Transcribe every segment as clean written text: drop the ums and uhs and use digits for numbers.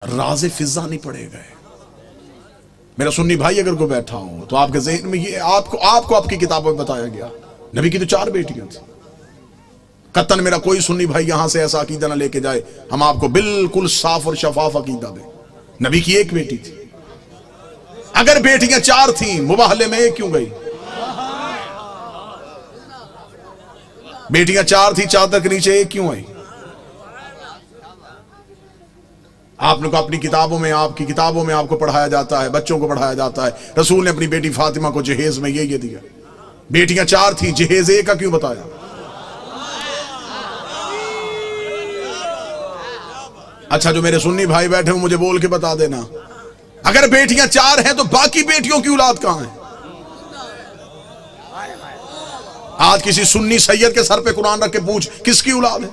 راز فضا نہیں پڑے گئے۔ میرا سنی بھائی اگر کوئی بیٹھا ہو تو آپ کے ذہن میں یہ آپ کو آپ کی کتابوں میں بتایا گیا نبی کی تو 4 بیٹیاں تھیں۔ قطن میرا کوئی سنی بھائی یہاں سے ایسا عقیدہ نہ لے کے جائے، ہم آپ کو بالکل صاف اور شفاف عقیدہ دیں۔ نبی کی 1 بیٹی تھی۔ اگر بیٹیاں 4 تھیں مباہلے میں 1 کیوں گئی؟ بیٹیاں 4 تھیں، چادر کے نیچے 1 کیوں آئی؟ آپ نے کو اپنی کتابوں میں، آپ کی کتابوں میں آپ کو پڑھایا جاتا ہے، بچوں کو پڑھایا جاتا ہے، رسول نے اپنی بیٹی فاطمہ کو جہیز میں یہ دیا۔ بیٹیاں 4 تھیں، جہیز 1 کا کیوں بتایا؟ اچھا جو میرے سنی بھائی بیٹھے ہوں مجھے بول کے بتا دینا، اگر بیٹیاں 4 ہیں تو باقی بیٹیوں کی اولاد کہاں ہے؟ آج کسی سنی سید کے سر پہ قرآن رکھ کے پوچھ کس کی اولاد ہے،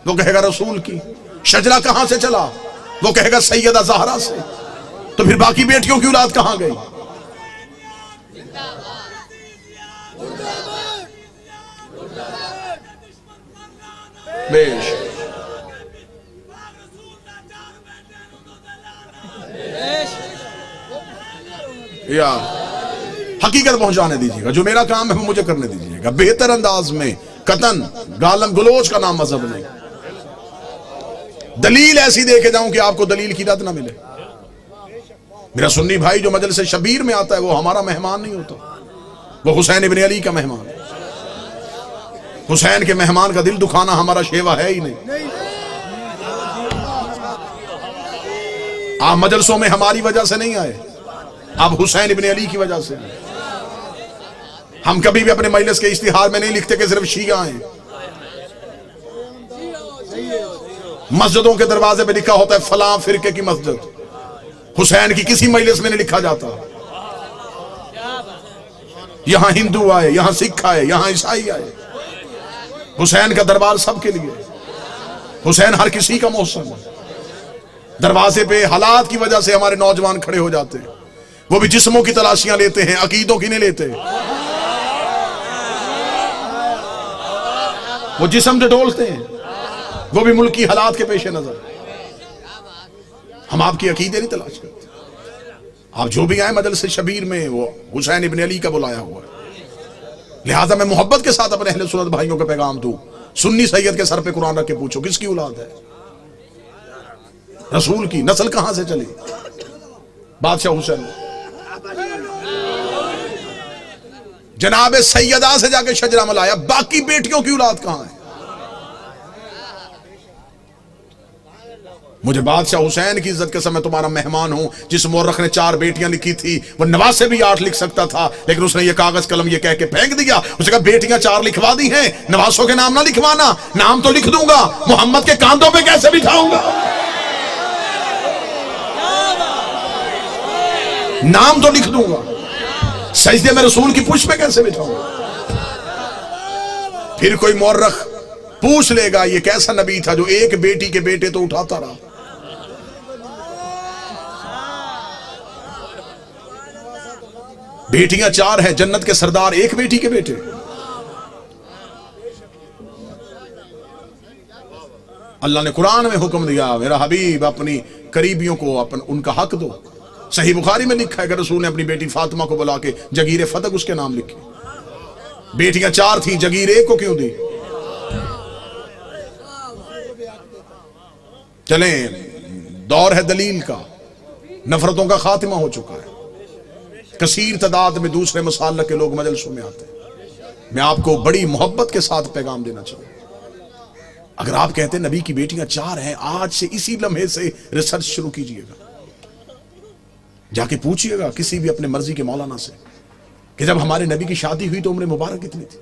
وہ کہے گا رسول کی۔ شجرہ کہاں سے چلا، وہ کہے گا سیدہ زہرا سے۔ تو پھر باقی بیٹیوں کی اولاد کہاں گئی؟ بیش یا حقیقت پہنچانے دیجیے گا، جو میرا کام ہے وہ مجھے کرنے دیجیے گا بہتر انداز میں، قطن گالم گلوچ کا نام مذہب نہیں۔ دلیل ایسی دے کے جاؤں کہ آپ کو دلیل کی رد نہ ملے۔ میرا سنی بھائی جو مجلس شبیر میں آتا ہے وہ ہمارا مہمان نہیں ہوتا، وہ حسین ابن علی کا مہمان ہے۔ حسین کے مہمان کا دل دکھانا ہمارا شیوا ہے ہی نہیں۔ آپ مجلسوں میں ہماری وجہ سے نہیں آئے، آپ حسین ابن علی کی وجہ سے آئے۔ ہم کبھی بھی اپنے مجلس کے اشتہار میں نہیں لکھتے کہ صرف شیعہ ہیں۔ مسجدوں کے دروازے پہ لکھا ہوتا ہے فلاں فرقے کی مسجد، حسین کی کسی مجلس میں نہیں لکھا جاتا۔ یہاں ہندو آئے، یہاں سکھ آئے، یہاں عیسائی آئے، حسین کا دربار سب کے لیے، حسین ہر کسی کا محسن ہے۔ دروازے پہ حالات کی وجہ سے ہمارے نوجوان کھڑے ہو جاتے ہیں، وہ بھی جسموں کی تلاشیاں لیتے ہیں، عقیدوں کی نہیں لیتے۔ وہ جسم جو ڈولتے ہیں وہ بھی ملکی حالات کے پیش نظر۔ ہم آپ کی عقیدے نہیں تلاش کرتے۔ آپ جو بھی آئے مجلس شبیر میں وہ حسین ابن علی کا بلایا ہوا ہے، لہٰذا میں محبت کے ساتھ اپنے اہل سنت بھائیوں کا پیغام دوں، سنی سید کے سر پہ قرآن رکھ کے پوچھو کس کی اولاد ہے؟ رسول کی نسل کہاں سے چلی؟ بادشاہ حسین جناب سیدہ سے جا کے شجرہ ملایا، باقی بیٹیوں کی اولاد کہاں ہے؟ مجھے بادشاہ حسین کی عزت کے سمے تمہارا مہمان ہوں، جس مورخ نے 4 بیٹیاں لکھی تھی وہ نواسے بھی 8 لکھ سکتا تھا، لیکن اس نے یہ کاغذ قلم یہ کہہ کے پھینک دیا، اس نے کہا بیٹیاں 4 لکھوا دی ہیں، نواسوں کے نام نہ لکھوانا، نام تو لکھ دوں گا، محمد کے کاندھوں پہ کیسے بٹھاؤں گا؟ نام تو لکھ دوں گا، سجدے میں رسول کی پشت پہ کیسے بٹھاؤں گا؟ پھر کوئی مورخ پوچھ لے گا یہ کیسا نبی تھا جو 1 بیٹی کے بیٹے تو اٹھاتا رہا۔ بیٹیاں 4 ہیں، جنت کے سردار 1 بیٹی کے بیٹے۔ اللہ نے قرآن میں حکم دیا میرا حبیب اپنی قریبیوں کو ان کا حق دو۔ صحیح بخاری میں لکھا ہے کہ رسول نے اپنی بیٹی فاطمہ کو بلا کے جگیر فتق اس کے نام لکھی۔ بیٹیاں 4 تھیں، جگیر 1 کو کیوں دی؟ چلیں دور ہے دلیل کا، نفرتوں کا خاتمہ ہو چکا ہے، کثیر تعداد میں دوسرے مسالک کے لوگ مجلسوں میں آتے ہیں۔ میں آپ کو بڑی محبت کے ساتھ پیغام دینا چاہوں، اگر آپ کہتے ہیں نبی کی بیٹیاں 4 ہیں، آج سے اسی لمحے سے ریسرچ شروع کیجئے گا، جا کے پوچھئے گا کسی بھی اپنے مرضی کے مولانا سے کہ جب ہمارے نبی کی شادی ہوئی تو عمر مبارک کتنی تھی؟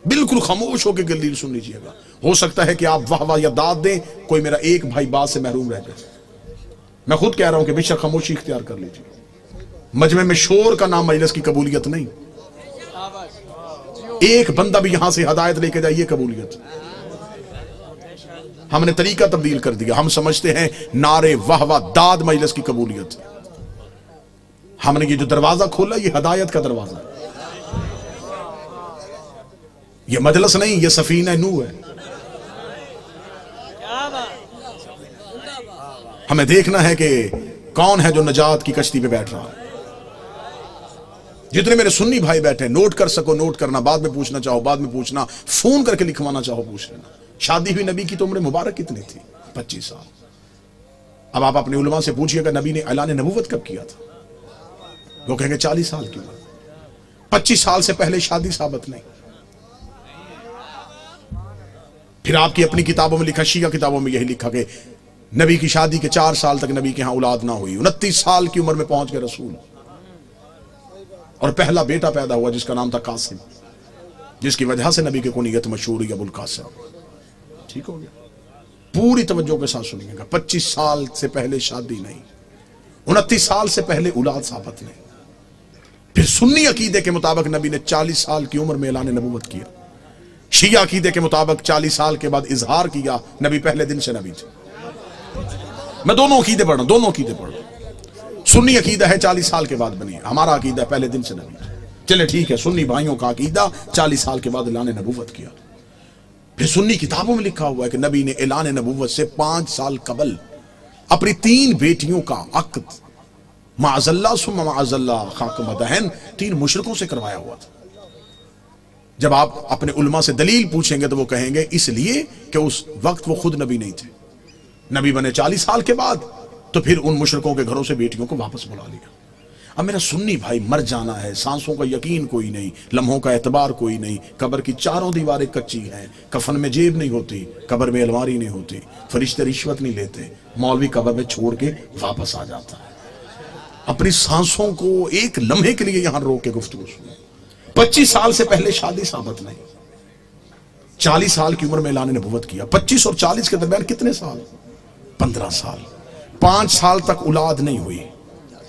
بالکل خاموش ہو کے دلیل سن لیجئے گا۔ ہو سکتا ہے کہ آپ واہ واہ یا داد دیں، کوئی میرا 1 بھائی بات سے محروم رہ جائے۔ میں خود کہہ رہا ہوں کہ بے شک خاموشی اختیار کر لیجئے، مجمع میں شور کا نام مجلس کی قبولیت نہیں، ایک بندہ بھی یہاں سے ہدایت لے کے جائے یہ قبولیت۔ ہم نے طریقہ تبدیل کر دیا، ہم سمجھتے ہیں نعرے واہ واہ داد مجلس کی قبولیت۔ ہم نے یہ جو دروازہ کھولا یہ ہدایت کا دروازہ ہے، یہ مجلس نہیں، یہ سفینہ نوح ہے۔ ہمیں دیکھنا ہے کہ کون ہے جو نجات کی کشتی پہ بیٹھ رہا ہے. جتنے میرے سنی بھائی بیٹھے ہیں، نوٹ کر سکو نوٹ کرنا، بعد میں پوچھنا چاہو بعد میں پوچھنا، فون کر کے لکھوانا چاہو پوچھ لینا. شادی ہوئی نبی کی تو عمر مبارک کتنی تھی؟ 25 سال. اب آپ اپنے علماء سے پوچھئے کہ نبی نے اعلان نبوت کب کیا تھا؟ وہ کہیں گے 40 سال کی عمر. 25 سال سے پہلے شادی ثابت نہیں. پھر آپ کی اپنی کتابوں میں لکھا، شیعہ کتابوں میں یہی لکھا کہ نبی کی شادی کے 4 سال تک نبی کے ہاں اولاد نہ ہوئی. 29 سال کی عمر میں پہنچ گئے رسول، اور پہلا بیٹا پیدا ہوا جس کا نام تھا قاسم، جس کی وجہ سے نبی کی کنیت مشہور ہوئی ابو القاسم. ٹھیک ہو گیا؟ پوری توجہ کے ساتھ سنیے گا. 25 سال سے پہلے شادی نہیں، 29 سال سے پہلے اولاد ثابت نہیں. پھر سنی عقیدے کے مطابق نبی نے 40 سال کی عمر میں اعلان نبوت کیا. شیعہ عقیدے کے مطابق 40 سال کے بعد اظہار کیا. نبی پہلے دن سے نبی تھے. میں دونوں عقیدے پڑھ رہا ہوں، دونوں عقیدے پڑھ رہا ہوں. سنی عقیدہ ہے 40 سال کے بعد بنی ہے، ہمارا عقیدہ پہلے دن سے نبی تھے. چلے ٹھیک ہے، سنی بھائیوں کا عقیدہ 40 سال کے بعد اعلان نبوت کیا. پھر سنی کتابوں میں لکھا ہوا ہے کہ نبی نے اعلان نبوت سے 5 سال قبل اپنی 3 بیٹیوں کا عقد معاذ اللہ ثم معاذ اللہ خاک مدہن 3 مشرکوں سے کروایا ہوا تھا. جب آپ اپنے علماء سے دلیل پوچھیں گے تو وہ کہیں گے اس لیے کہ اس وقت وہ خود نبی نہیں تھے. نبی بنے 40 سال کے بعد، تو پھر ان مشرکوں کے گھروں سے بیٹیوں کو واپس بلا لیا. اب میرا سنی بھائی، مر جانا ہے، سانسوں کا یقین کوئی نہیں، لمحوں کا اعتبار کوئی نہیں، قبر کی 4 دیواریں کچی ہیں، کفن میں جیب نہیں ہوتی، قبر میں الماری نہیں ہوتی، فرشتے رشوت نہیں لیتے، مولوی قبر میں چھوڑ کے واپس آ جاتا ہے. اپنی سانسوں کو ایک لمحے کے لیے یہاں روک کے گفتگو سنو. 25 سال سے پہلے شادی ثابت نہیں، 40 سال کی عمر میں اعلان نبوت کیا. 25 اور 40 کے درمیان کتنے سال؟ 15 سال. 5 سال تک اولاد نہیں ہوئی،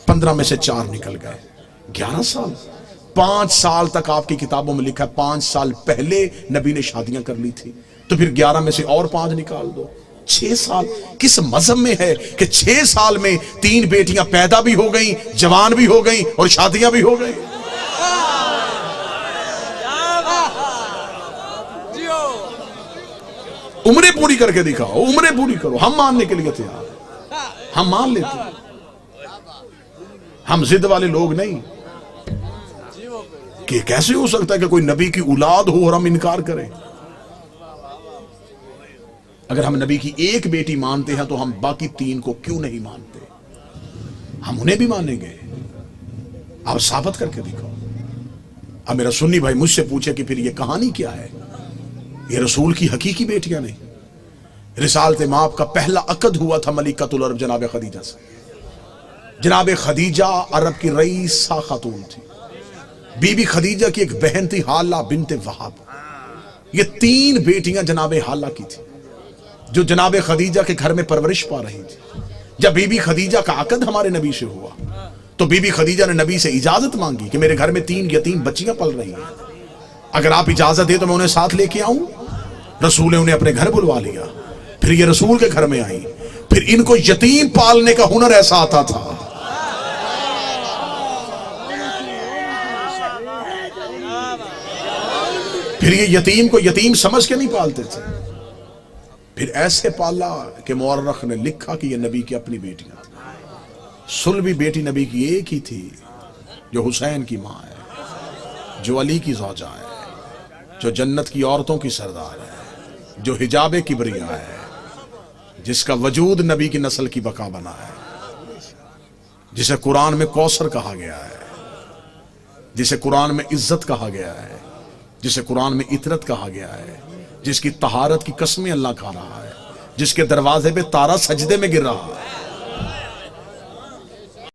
15 میں سے 4 نکل گئے. 11 سال. 5 سال تک آپ کی کتابوں میں لکھا ہے 5 سال پہلے نبی نے شادیاں کر لی تھی، تو پھر 11 میں سے اور 5 نکال دو. 6 سال. کس مذہب میں ہے کہ 6 سال میں 3 بیٹیاں پیدا بھی ہو گئیں، جوان بھی ہو گئیں اور شادیاں بھی ہو گئیں؟ عمریں پوری کر کے دکھاؤ، عمریں پوری کرو. ہم ماننے کے لیے تیار ہیں، ہم مان لیتے ہیں. ہم ضد والے لوگ نہیں کہ کیسے ہو سکتا ہے کہ کوئی نبی کی اولاد ہو اور ہم انکار کریں. اگر ہم نبی کی ایک بیٹی مانتے ہیں تو ہم باقی 3 کو کیوں نہیں مانتے؟ ہم انہیں بھی مانیں گے. آپ ثابت کر کے دکھاؤ. اب میرا سنی بھائی مجھ سے پوچھے کہ پھر یہ کہانی کیا ہے؟ یہ رسول کی حقیقی بیٹیاں نہیں. رسالت مآب کا پہلا عقد ہوا تھا ملکۃ العرب جناب خدیجہ سے. جناب خدیجہ عرب کی رئیسہ خاتون تھی. بی بی خدیجہ کی ایک بہن تھی حالہ بنت وہب. یہ 3 بیٹیاں جناب حالہ کی تھی جو جناب خدیجہ کے گھر میں پرورش پا رہی تھی. جب بی بی خدیجہ کا عقد ہمارے نبی سے ہوا تو بی بی خدیجہ نے نبی سے اجازت مانگی کہ میرے گھر میں 3 یتیم بچیاں پل رہی ہیں، اگر آپ اجازت دے تو میں انہیں ساتھ لے کے آؤں. رسول نے انہیں اپنے گھر بلوا لیا. پھر یہ رسول کے گھر میں آئی. پھر ان کو یتیم پالنے کا ہنر ایسا آتا تھا. پھر یہ یتیم کو یتیم سمجھ کے نہیں پالتے تھے، پھر ایسے پالا کہ مورخ نے لکھا کہ یہ نبی کی اپنی بیٹیاں تھیں. سلبی بیٹی نبی کی ایک ہی تھی جو حسین کی ماں ہے، جو علی کی زوجہ ہے، جو جنت کی عورتوں کی سردار ہے، جو حجاب کبریا ہے، جس کا وجود نبی کی نسل کی بقا بنا ہے، جسے قرآن میں کوثر کہا گیا ہے، جسے قرآن میں عزت کہا گیا ہے، جسے قرآن میں عطرت کہا گیا ہے، جس کی طہارت کی قسمیں اللہ کھا رہا ہے، جس کے دروازے پہ تارا سجدے میں گر رہا ہے.